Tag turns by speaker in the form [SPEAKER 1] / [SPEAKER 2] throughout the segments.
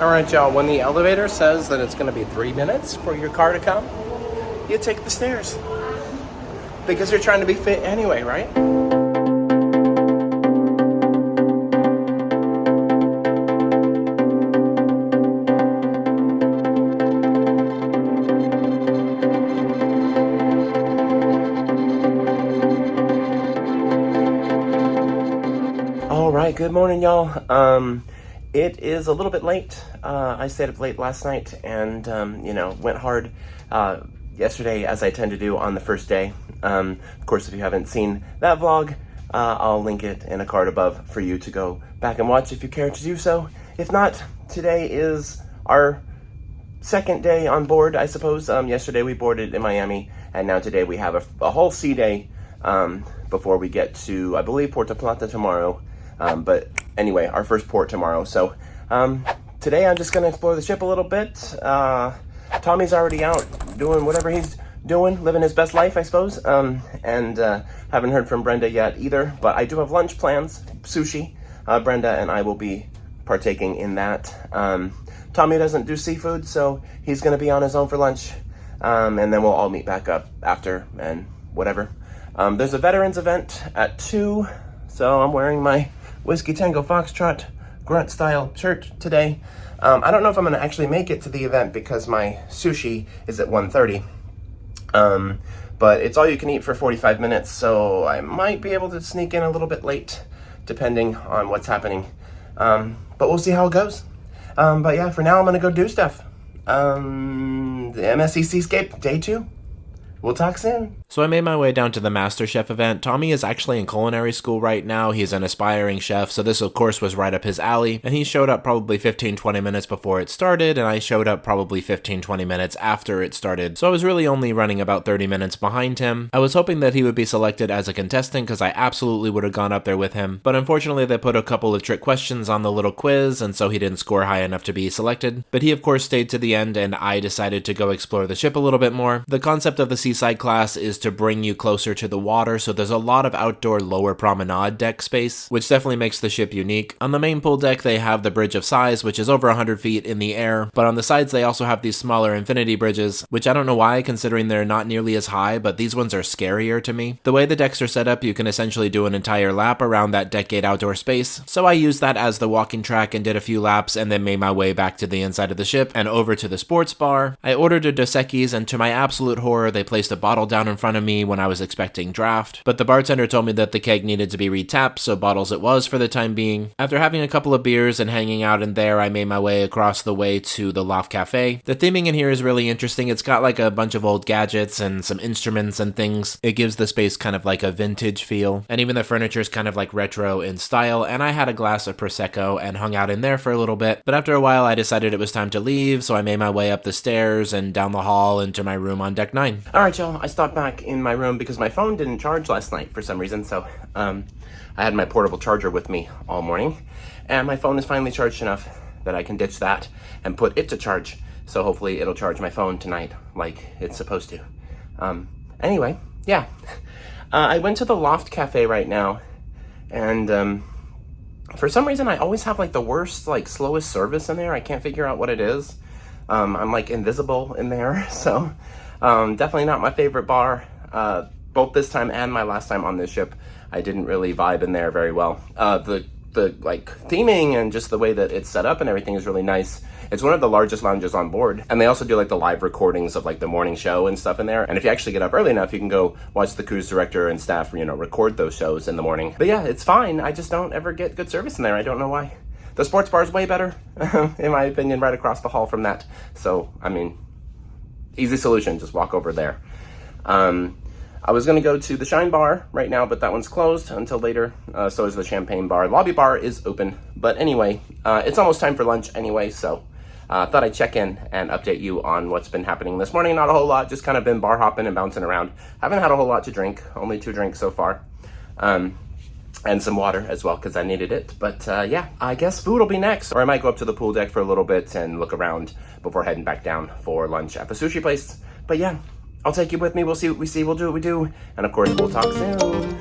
[SPEAKER 1] Alright y'all, when the elevator says that it's going to be 3 minutes for your car to come, you take the stairs. Because you're trying to be fit anyway, right? Alright, good morning y'all. It is a little bit late. I stayed up late last night and, went hard yesterday, as I tend to do on the first day. Of course, if you haven't seen that vlog, I'll link it in a card above for you to go back and watch if you care to do so. If not, today is our second day on board, I suppose. Yesterday we boarded in Miami, and now today we have a whole sea day before we get to, I believe, Puerto Plata tomorrow. But anyway, our first port tomorrow. So today I'm just going to explore the ship a little bit. Tommy's already out doing whatever he's doing, living his best life, I suppose. And haven't heard from Brenda yet either. But I do have lunch plans, sushi. Brenda and I will be partaking in that. Tommy doesn't do seafood, so he's going to be on his own for lunch. And then we'll all meet back up after and whatever. There's a veterans event at 2, so I'm wearing my Whiskey Tango Foxtrot grunt style shirt today. I don't know if I'm going to actually make it to the event because my sushi is at 1:30. But it's all you can eat for 45 minutes, so I might be able to sneak in a little bit late depending on what's happening. But we'll see how it goes. But yeah, for now I'm going to go do stuff. The MSC Seascape, day 2. We'll talk soon.
[SPEAKER 2] So I made my way down to the MasterChef event. Tommy is actually in culinary school right now. He's an aspiring chef, so this of course was right up his alley. And he showed up probably 15-20 minutes before it started, and I showed up probably 15-20 minutes after it started. So I was really only running about 30 minutes behind him. I was hoping that he would be selected as a contestant because I absolutely would have gone up there with him. But unfortunately they put a couple of trick questions on the little quiz, and so he didn't score high enough to be selected. But he of course stayed to the end, and I decided to go explore the ship a little bit more. The concept of the Seaside class is to bring you closer to the water, so there's a lot of outdoor lower promenade deck space, which definitely makes the ship unique. On the main pool deck, they have the Bridge of Sighs, which is over 100 feet in the air, but on the sides they also have these smaller infinity bridges, which I don't know why, considering they're not nearly as high, but these ones are scarier to me. The way the decks are set up, you can essentially do an entire lap around that deck gate outdoor space, so I used that as the walking track and did a few laps, and then made my way back to the inside of the ship and over to the sports bar. I ordered a Dos Equis, and to my absolute horror, they placed a bottle down in front of me when I was expecting draft, but the bartender told me that the keg needed to be retapped, so bottles it was for the time being. After having a couple of beers and hanging out in there, I made my way across the way to the Loft Cafe. The theming in here is really interesting. It's got like a bunch of old gadgets and some instruments and things. It gives the space kind of like a vintage feel, and even the furniture is kind of like retro in style, and I had a glass of Prosecco and hung out in there for a little bit, but after a while I decided it was time to leave, so I made my way up the stairs and down the hall into my room on deck 9.
[SPEAKER 1] Alright y'all, I stopped back in my room because my phone didn't charge last night for some reason, so I had my portable charger with me all morning, and my phone is finally charged enough that I can ditch that and put it to charge, so hopefully it'll charge my phone tonight like it's supposed to. Anyway, yeah. I went to the Loft Cafe right now, and for some reason I always have like the worst, like slowest service in there. I can't figure out what it is. I'm like invisible in there, so definitely not my favorite bar. Both this time and my last time on this ship, I didn't really vibe in there very well. The like theming and just the way that it's set up and everything is really nice. It's one of the largest lounges on board, and they also do like the live recordings of like the morning show and stuff in there. And if you actually get up early enough, you can go watch the cruise director and staff, record those shows in the morning. But yeah, it's fine. I just don't ever get good service in there. I don't know why. The sports bar is way better, in my opinion, right across the hall from that. So, I mean, easy solution, just walk over there. I was going to go to the Shine Bar right now, but that one's closed until later. So is the Champagne Bar. Lobby Bar is open. But anyway, it's almost time for lunch anyway, so thought I'd check in and update you on what's been happening this morning. Not a whole lot, just kind of been bar hopping and bouncing around. Haven't had a whole lot to drink, only 2 drinks so far. And some water as well, because I needed it. But yeah, I guess food will be next. Or I might go up to the pool deck for a little bit and look around before heading back down for lunch at the sushi place. But yeah, I'll take you with me. We'll see what we see. We'll do what we do. And of course, we'll talk soon.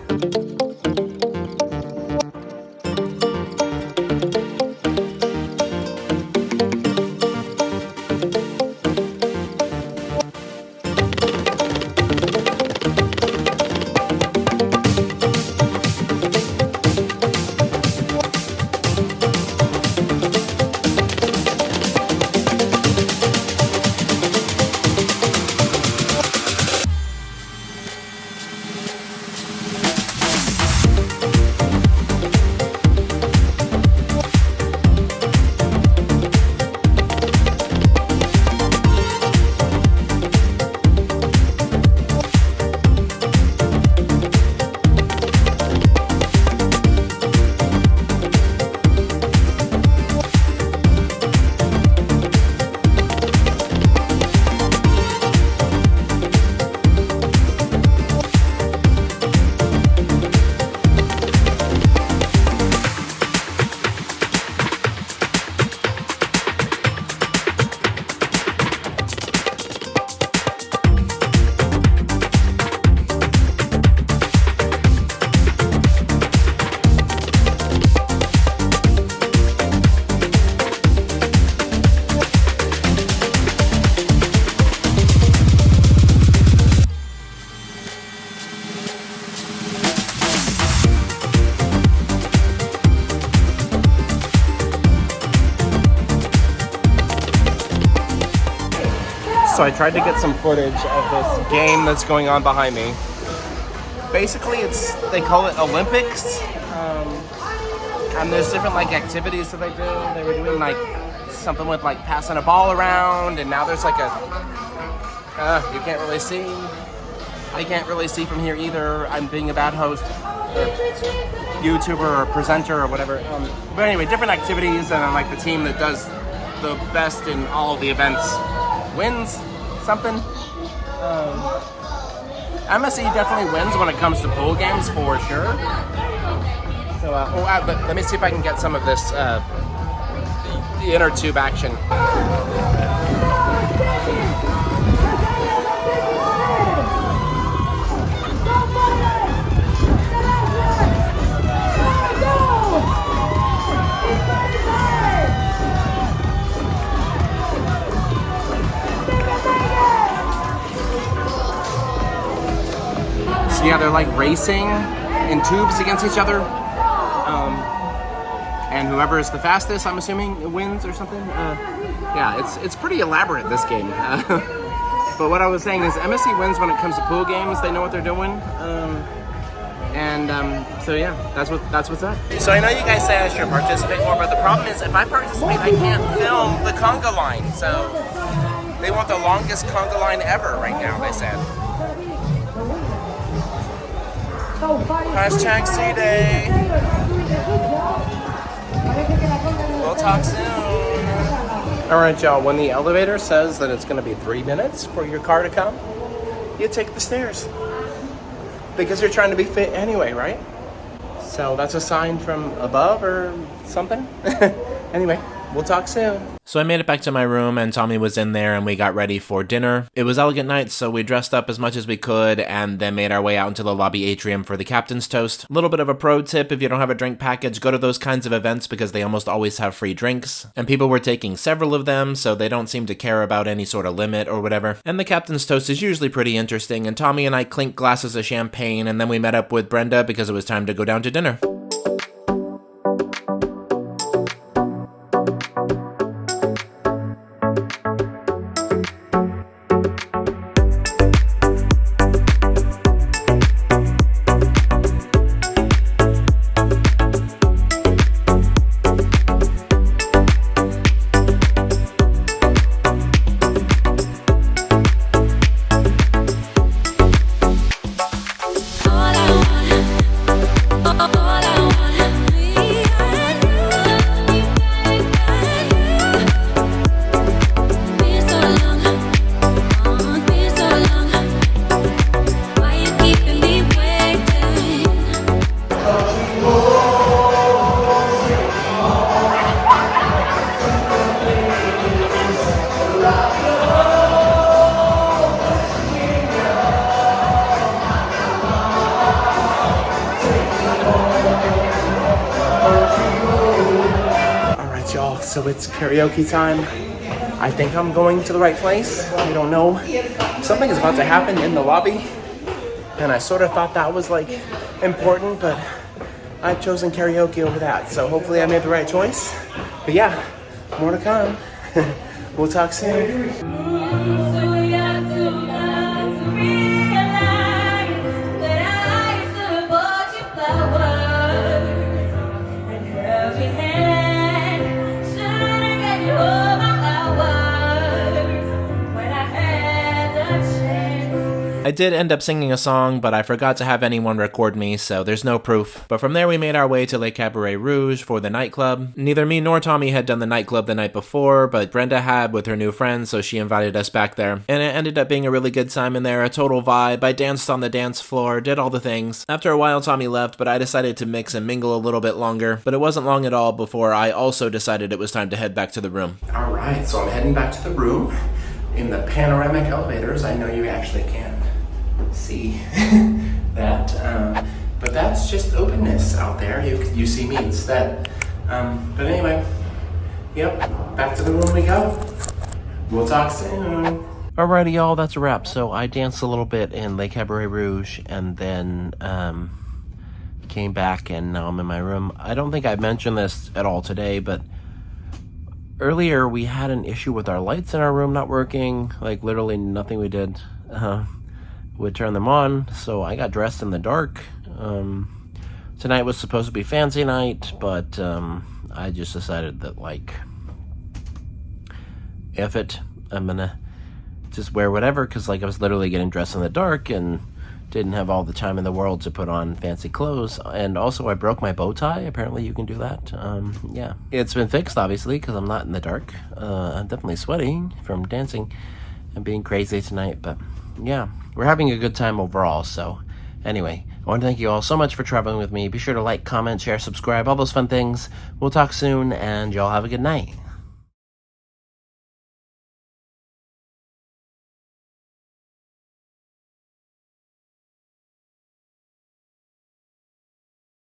[SPEAKER 1] So I tried to get some footage of this game that's going on behind me. Basically, they call it Olympics, and there's different like activities that they do. They were doing like something with like passing a ball around, and now there's like you can't really see. I can't really see from here either. I'm being a bad host, or YouTuber, or presenter, or whatever. But anyway, different activities, and like the team that does the best in all of the events wins something. MSC definitely wins when it comes to pool games for sure. So, but let me see if I can get some of this the inner tube action. So yeah, they're like racing in tubes against each other. And whoever is the fastest, I'm assuming, wins or something. Yeah, it's pretty elaborate, this game. But what I was saying is MSC wins when it comes to pool games. They know what they're doing. So yeah, that's what's up. So I know you guys say I should participate more, but the problem is if I participate, I can't film the conga line. So they want the longest conga line ever right now, they said. Hashtag C-Day. We'll talk soon. Alright y'all, when the elevator says that it's gonna be 3 minutes for your car to come, you take the stairs. Because you're trying to be fit anyway, right? So that's a sign from above or something. Anyway, we'll talk soon.
[SPEAKER 2] So I made it back to my room and Tommy was in there and we got ready for dinner. It was elegant night, so we dressed up as much as we could and then made our way out into the lobby atrium for the captain's toast. A little bit of a pro tip: if you don't have a drink package, go to those kinds of events because they almost always have free drinks. And people were taking several of them, so they don't seem to care about any sort of limit or whatever. And the captain's toast is usually pretty interesting, and Tommy and I clinked glasses of champagne, and then we met up with Brenda because it was time to go down to dinner.
[SPEAKER 1] So it's karaoke time. I think I'm going to the right place. I don't know. Something is about to happen in the lobby, and I sort of thought that was like important, but I've chosen karaoke over that. So hopefully I made the right choice. But yeah, more to come. We'll talk soon.
[SPEAKER 2] I did end up singing a song, but I forgot to have anyone record me, so there's no proof. But from there we made our way to Le Cabaret Rouge for the nightclub. Neither me nor Tommy had done the nightclub the night before, but Brenda had with her new friends, so she invited us back there. And it ended up being a really good time in there, a total vibe. I danced on the dance floor, did all the things. After a while Tommy left, but I decided to mix and mingle a little bit longer. But it wasn't long at all before I also decided it was time to head back to the room.
[SPEAKER 1] Alright, so I'm heading back to the room. In the panoramic elevators, I know you actually can't see that, but that's just openness out there. You see me instead. But anyway, yep, back to the room we go. We'll talk soon. Alrighty, y'all, that's a wrap. So I danced a little bit in Le Cabaret Rouge, and then came back, and now I'm in my room. I don't think I mentioned this at all today, but earlier we had an issue with our lights in our room not working. Like literally nothing we did would turn them on, so I got dressed in the dark. Tonight was supposed to be fancy night, but I just decided that, like, F it, I'm gonna just wear whatever, because like I was literally getting dressed in the dark and didn't have all the time in the world to put on fancy clothes. And also I broke my bow tie. Apparently you can do that. Yeah, it's been fixed obviously because I'm not in the dark. I'm definitely sweating from dancing and being crazy tonight, but yeah, we're having a good time overall. So anyway, I want to thank you all so much for traveling with me. Be sure to like, comment, share, subscribe, all those fun things. We'll talk soon, and y'all have a good night.